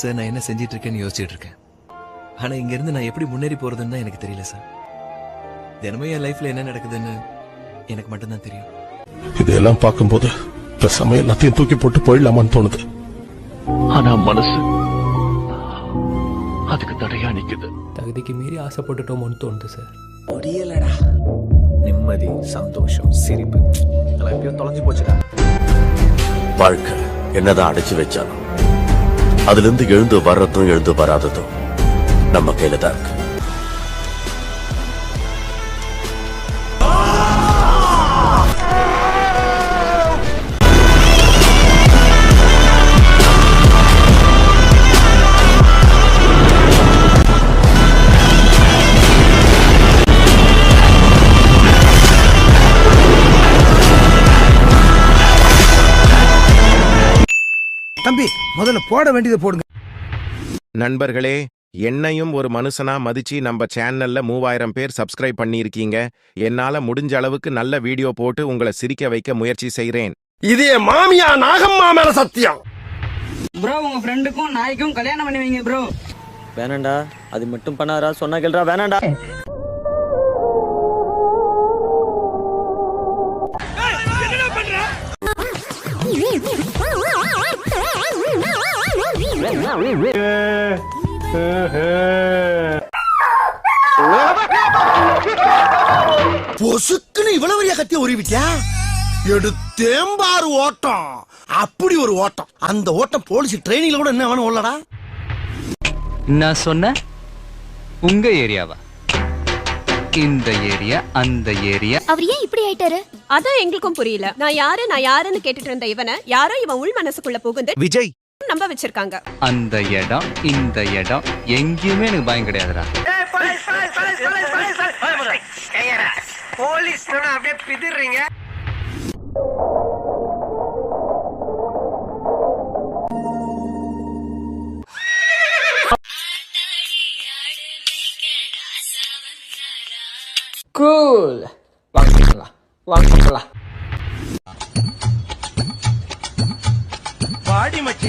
Sir நான் என்ன செஞ்சிட்டு இருக்கேன்னு யோசிச்சுட்டு இருக்கேன். ஆனா இங்க இருந்து நான் எப்படி முன்னேறி போறதுன்னு தான் எனக்கு தெரியல சார். தினமும் என் லைஃப்ல என்ன நடக்குதுன்னு எனக்கு மட்டும்தான் தெரியும். இதெல்லாம் பார்க்கும்போது பேசாம எல்லாத்தையும் தூக்கி போட்டு போயிடலாமான்னு தோணுது. ஆனா மனசு அதுக்கு தடையா நிக்குது. தகுதிக்கு மீறி ஆசைப்பட்டுட்டோமோன்னு தோணுது சார். முடியலடா. நிம்மதி, சந்தோஷம், சிரிப்பு இதெல்லாம் எப்பயும் தொலைஞ்சு போச்சுடா. வாழ்க்கை என்னதான் அடைச்சு வச்சாலும் அதுல இருந்து எழுந்து வர்றதும் எழுந்து வராததும் நம்ம கையில தான் இருக்கு. தம்பி முதல்ல போட வேண்டியதை போடுங்க. நண்பர்களே, என்னையும் ஒரு மனுஷனா மதிச்சு நம்ம சேனல்ல 3000 பேர் சப்ஸ்கிரைப் பண்ணியிருக்கீங்க. என்னால முடிஞ்ச அளவுக்கு நல்ல வீடியோ போட்டு உங்களை சிரிக்க வைக்க முயற்சி செய்றேன். இது என் மாமியா நாகம்மா மேல சத்தியம். ப்ரோ உங்க ஃப்ரெண்டுக்கும் நாய்க்கும் கல்யாணம் பண்ணி வைங்க ப்ரோ. வேணாண்டா, அது மட்டும் பண்ணாரா? சொன்னா கேள்றா. வேணாண்டா. பொசுக்குன்னு இவ்வளவு பெரிய கத்திய உருவிட்டியா? எடுத்தேம்பாரு ஓட்டம். அப்படி ஒரு ஓட்டம். அந்த ஓட்டம் போலீஸ் ட்ரைனிங்ல கூட என்ன வேணும் உள்ளடா. நான் சொன்ன உங்க ஏரியாவா? இந்த ஏரியா அந்த ஏரியா. அவர் ஏன் இப்படி ஆயிட்டாரு? அதான் எங்களுக்கும் புரியல. நான் யாருன்னு கேட்டுட்டு இருந்த இவனை யாரோ இவன் உள் மனசுக்குள்ள புகுந்து விஜய் நம்ப வச்சிருக்காங்க. அந்த இடம் இந்த இடம் எங்கேயுமே எனக்கு பயம் கிடையாதுடா. போலீஸ் அப்படியே பிதிர்றீங்க. கூல் வாங்கலாம். பாடி மச்சி.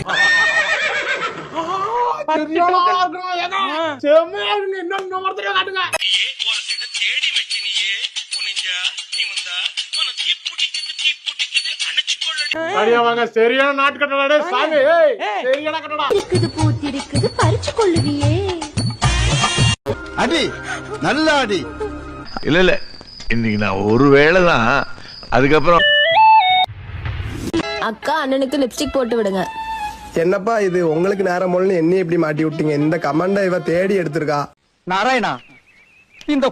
சரியான நாட்டுக்கட்டடா சாமி. சரியான கட்டடா இருக்குது பூத்திருக்குது பறிச்சு கொள்ளுவியே. அடி நல்ல அடி. இல்ல இன்னைக்கு நான் ஒரு வேளைதான். அதுக்கப்புறம் அக்கா அண்ணனுக்கு லிப்ஸ்டிக் போட்டு விடுங்க. என்னப்பா இது உங்களுக்கு நேரம் போலன்னு என்ன இப்படி மாட்டி விட்டீங்க? இந்த கமெண்ட இவ தேடி எடுத்திருக்கா. நாராயணா, இந்த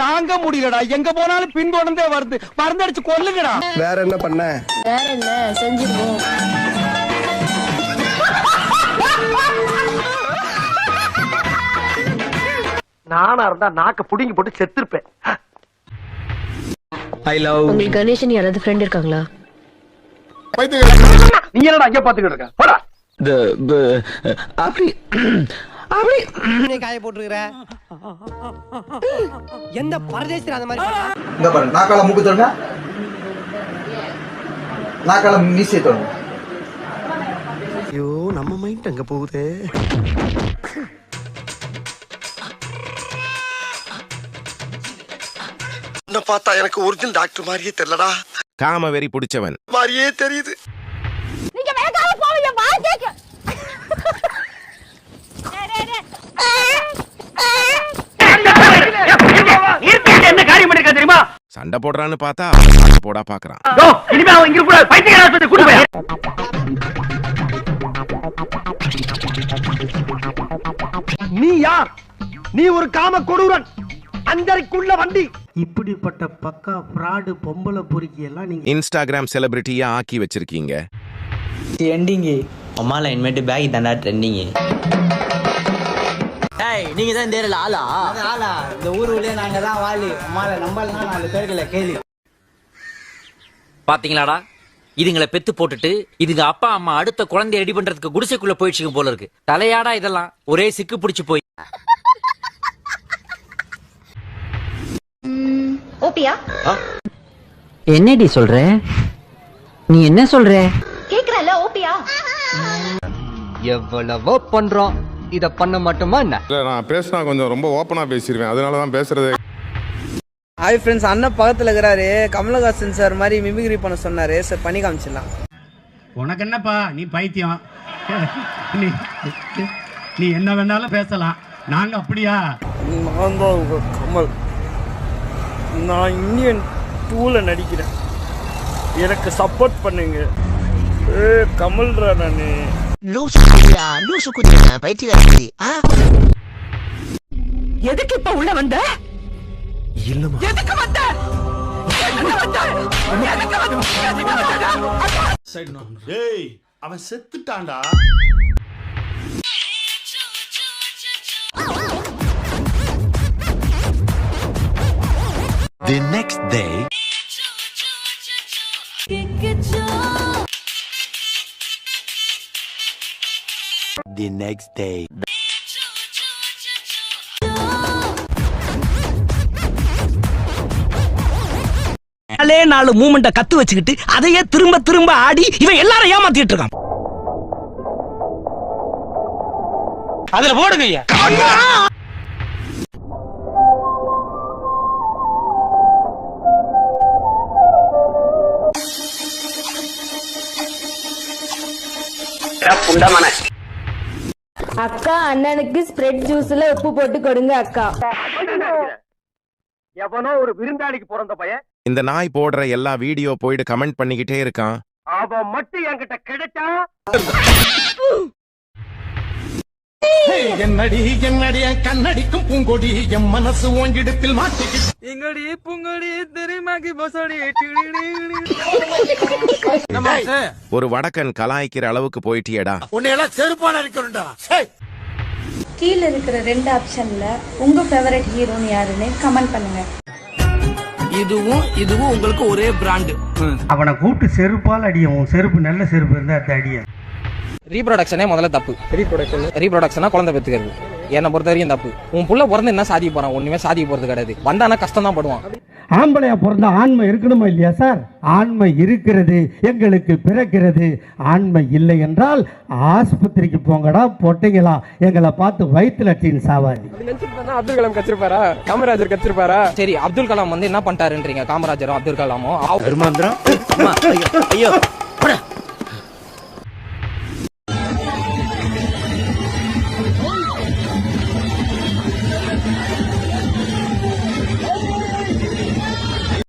தாங்க முடியலடா. எங்க போனாலும் பின்தொடர்ந்தே வருது. மருந்தடிச்சு கொல்லுங்கடா. வேற என்ன பண்ண? வேற என்ன செஞ்சிருவோம். நானா இருந்தா நாக்க புடிங்கி போட்டு செத்துருப்பேன். I love. உங்களுக்கு கணேசன் யாராவது ஃப்ரெண்ட் இருக்காங்களா? நீ என்னடா அங்க பாத்துக்கிட்டு இருக்க? போடா. அப்படி அப்படி நீ காய போட்டுக்கற. எந்த பரதேசில அந்த மாதிரி இந்த பாரு, நாக்கால மூக்கு தொடுங்க, நாக்கால மீசை தொடுங்க. ஐயோ நம்ம மைண்ட் அங்க போகுது. என்ன பார்த்தா எனக்கு ஒரிஜினல் டாக்டர் மாதிரியே தெரியலடா. காம வெறி பிடிச்சவன் மாதிரியே தெரியுது. நீங்க வேகாம போவீங்க வாங்க. என்ன காரியம் பண்ணிருக்க தெரியுமா? சண்டை போடுறான்னு பார்த்தா போடா பாக்குறான். இனிமே அவன் இங்க கூட பைத்தியக்கார ஆஸ்பத்திரி கூட்டி போய். நீ யார்? நீ ஒரு காம கொடூரன். அந்தரைக்குள்ள வண்டி. இப்படிப்பட்ட பக்கா ஃப்ராட் பொம்பளை பொறுக்கி எல்லாம் நீங்க இன்ஸ்டாகிராம் செலிபிரிட்டியா ஆக்கி வச்சிருக்கீங்க. எண்டிங் அம்மால இன்மேட்டு பேக் தாண்டா ட்ரெண்டிங். டேய் நீங்க தான் இந்த ஏரியால ஆளா? இந்த ஊருலயே நாங்க தான் வாலி. அம்மால நம்பலனா 4 பேர்களை கேளு. பாத்தீங்களாடா, இதுங்களை பெத்து போட்டுட்டு இதுங்க அப்பா அம்மா அடுத்த குழந்தைய ரெடி பண்றதுக்கு குடிசைக்குள்ள போயிடுச்சுங்க போல இருக்கு. தலையாடா இதெல்லாம் ஒரே சிக்கு பிடிச்சு போய். ஓபியா என்னடி சொல்ற? நீ என்ன சொல்ற? கேக்குறல ஓபியா? எவ்வளவோ பண்றோம், இத பண்ண மாட்டோமா என்ன? நான் பேசினா கொஞ்சம் ரொம்ப ஓப்பனா பேசிடுவேன், அதனாலதான் பேசுறது. ஹாய் ஃப்ரெண்ட்ஸ், அண்ணன் பக்கத்துல இருக்கிறாரு. கமலஹாசன் சார் மாதிரி மிமிக்ரி பண்ண சொன்னாரு சார், பண்ணி காமிச்சிடலாம். உனக்கு என்னப்பா, நீ பைத்தியம். நீ என்ன வேணாலும் பேசலாம், நாங்க அப்படியா? நான் தான் உங்க கமல். நான் இந்தியன் 2ல நடிக்கிறேன், எனக்கு சப்போர்ட் பண்ணுங்க. கமல்ரா நானு. எதுக்கு இப்ப உள்ள வந்த? இல்லம்மா. எதுக்கு வந்த? ஏய், அவன் செத்துட்டான்டா. The next day. The next day. நாலு மூமெண்ட கத்து வச்சுக்கிட்டு அதையே திரும்ப திரும்ப ஆடி இவன் எல்லாரும் ஏமாத்திட்டு இருக்கான். அதுல போடுங்க ஐயா. அக்கா, அண்ணனுக்கு ஸ்ப்ரெட் ஜூஸ்ல உப்பு போட்டு கொடுங்க அக்கா. எவனோ ஒரு விருந்தாளிக்கு பிறந்த பையன் இந்த நாய் போடுற எல்லா வீடியோ போயிட்டு கமெண்ட் பண்ணிக்கிட்டே இருக்கான். அவன் மட்டும் என்கிட்ட கிடைச்சா என்னடி என்னடி கண்ணடிக்கும் பூங்கொடி என் மனசு ஓங்கிடத்தில் மாட்டிக்கிட்டு எங்கடி பூங்கொடி தெரியுமாக்கி பசடி. ஒரு வடக்கன் கலாய்க்கிற அளவுக்கு போயிட்டியடா. உன்னையெல்லாம் செருப்பான இருக்கணும்டா. கீழ இருக்கிற 2 ஆப்ஷன்ல உங்க ஃபேவரட் ஹீரோன்னு யாருன்னு கமெண்ட் பண்ணுங்க. இதுவும் உங்களுக்கு ஒரே பிராண்ட். அவனை கூப்பிட்டு செருப்பால் அடியும். செருப்பு நல்ல செருப்பு இருந்தா அடிய. ரீப்ரொடக்ஷனே முதல்ல தப்பு. ரீப்ரொடக்ஷனா குழந்தை பெற்றுக்கிறது என்னை பொறுத்த வரைக்கும் தப்பு. உன் புள்ள பிறந்து என்ன சாதிக்க போறான்? ஒண்ணுமே சாதிக்க போறது கிடையாது. வந்தானா கஷ்டம் தான் படுவான். ஆம்பளையா பிறந்தா ஆண்மை இருக்கணுமா இல்லையா சார்? ஆண்மை இருக்கிறது, எங்களுக்கு பிறக்கிறது. ஆண்மை இல்லை என்றால் ஆஸ்பத்திரிக்கு போங்கடா பொட்டைங்களா, எங்களை பார்த்து வயிற்றுல டீன் சாவாதி. அப்துல் கலாம் கச்சிருப்பாரா? காமராஜர் கச்சிருப்பாரா? சரி, அப்துல் கலாம் வந்து என்ன பண்ணிட்டாருன்றீங்க? காமராஜரும் அப்துல் கலாமும் ஐயோ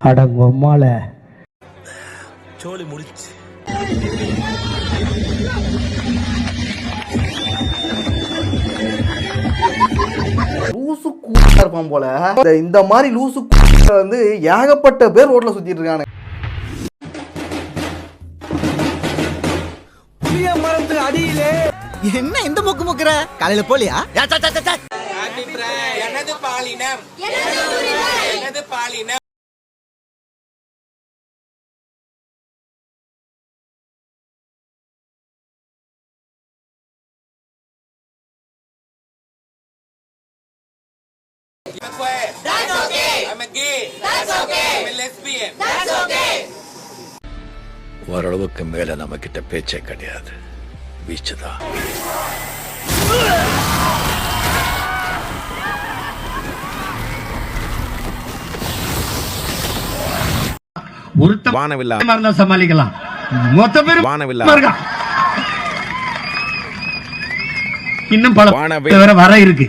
அடங்கொம்மால சோலி முடிச்சு. லூசு கூட்டா இருப்பான் போல. இந்த மாதிரி லூசு வந்து ஏகப்பட்ட பேர் ரோட்ல சுத்திட்டு இருக்காங்க. புளிய மரத்து அடியிலே என்ன இந்த முக்கு முக்குற? காலையில போலியா? எனது பாலினம். ஓரளவுக்கு மேல நம்ம கிட்ட பேச்சே கிடையாது, வீச்சுதான். வானவில்லா சமாளிக்கலாம். மொத்த பேர் வானவில்லா இன்னும் பல வர இருக்கு.